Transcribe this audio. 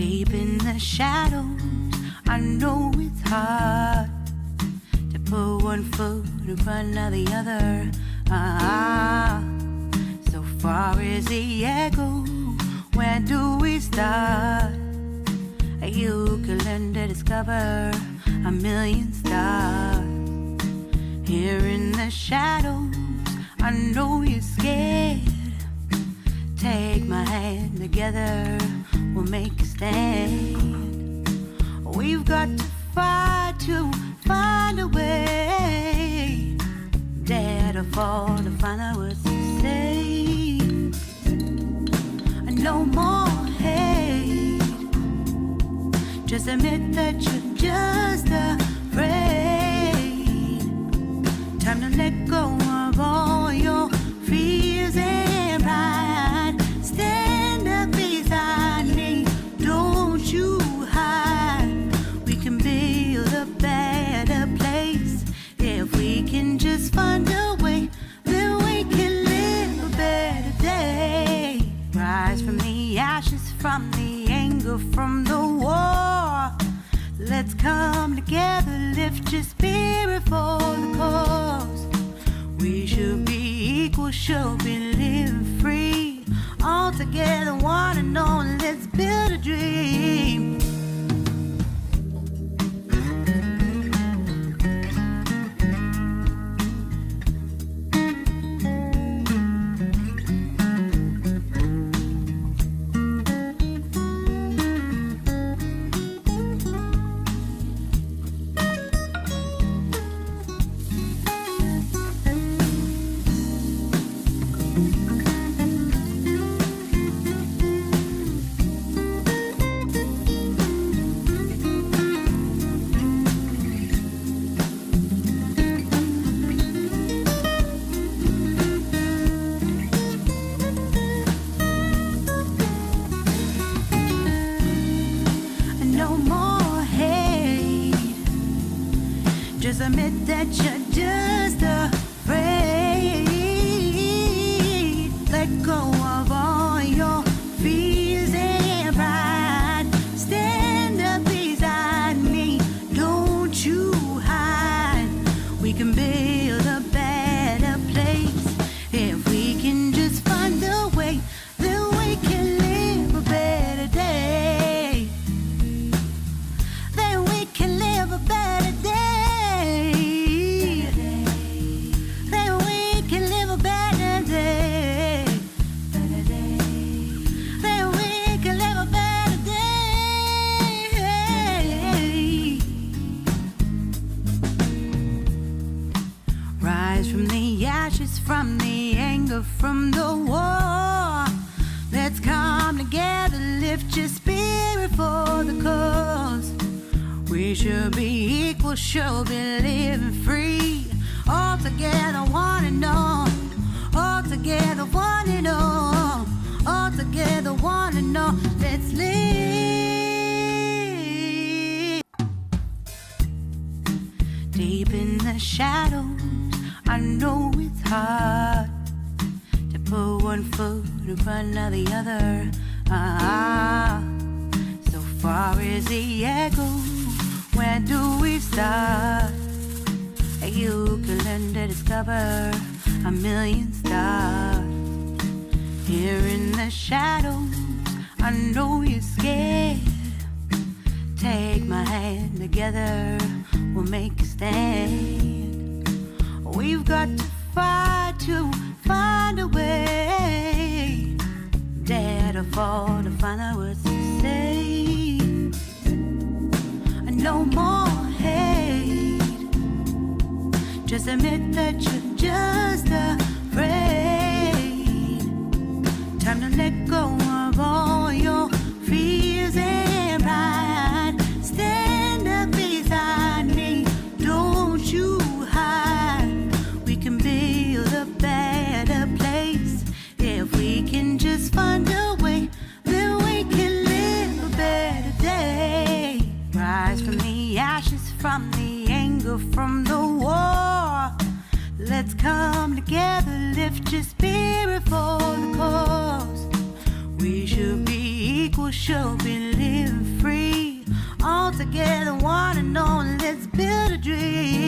Deep in the shadows, I know it's hard to put one foot in front of the other. So far as the echo, where do we start? You can learn to discover a million stars. Here in the shadows, I know you're scared. Take my hand, together we'll make a stand. We've got to fight to find a way. Dare to fall to find out what to say. No more hate. Just admit that you're just afraid. Time to let go of all your fears and pride. Stand up beside me, don't you hide. We can build a better place. If we can just find a way, then we can live a better day. Rise from the ashes, from the anger, from the war. Let's come together, lift your spirit for the cause. We should be equal, should be living free. All together, one and all, let's build a dream. Just admit that you're just afraid. Let go of all your fears and pride. Stand up beside me, don't you hide. We can build a better place. If we can just find a way, then we can live a better day. Then we can live a better day. From the anger, from the war. Let's come together, lift your spirit for the cause. We should be equal, should be living free. All together, one and all. All together, one and all. All together, one and all. Let's live. Deep in the shadows, I know it's hard to put one foot in front of the other. So far as the echo, where do we start? You can learn to discover a million stars. Here in the shadows, I know you're scared. Take my hand, together we'll make a stand. We've got to fight to find a way. Dare to fall to find out what to say. No more hate. Just admit that you're just afraid. Time to let go of all your fears and pride. Stand up beside me, don't you hide. We can build a better place. If we can just find a way, then we can live a better day. Rise from the ashes, from the anger, from the war. Let's come together, lift your spirit for the cause. We should be equal, push up and live free. All together, one and all, let's build a dream.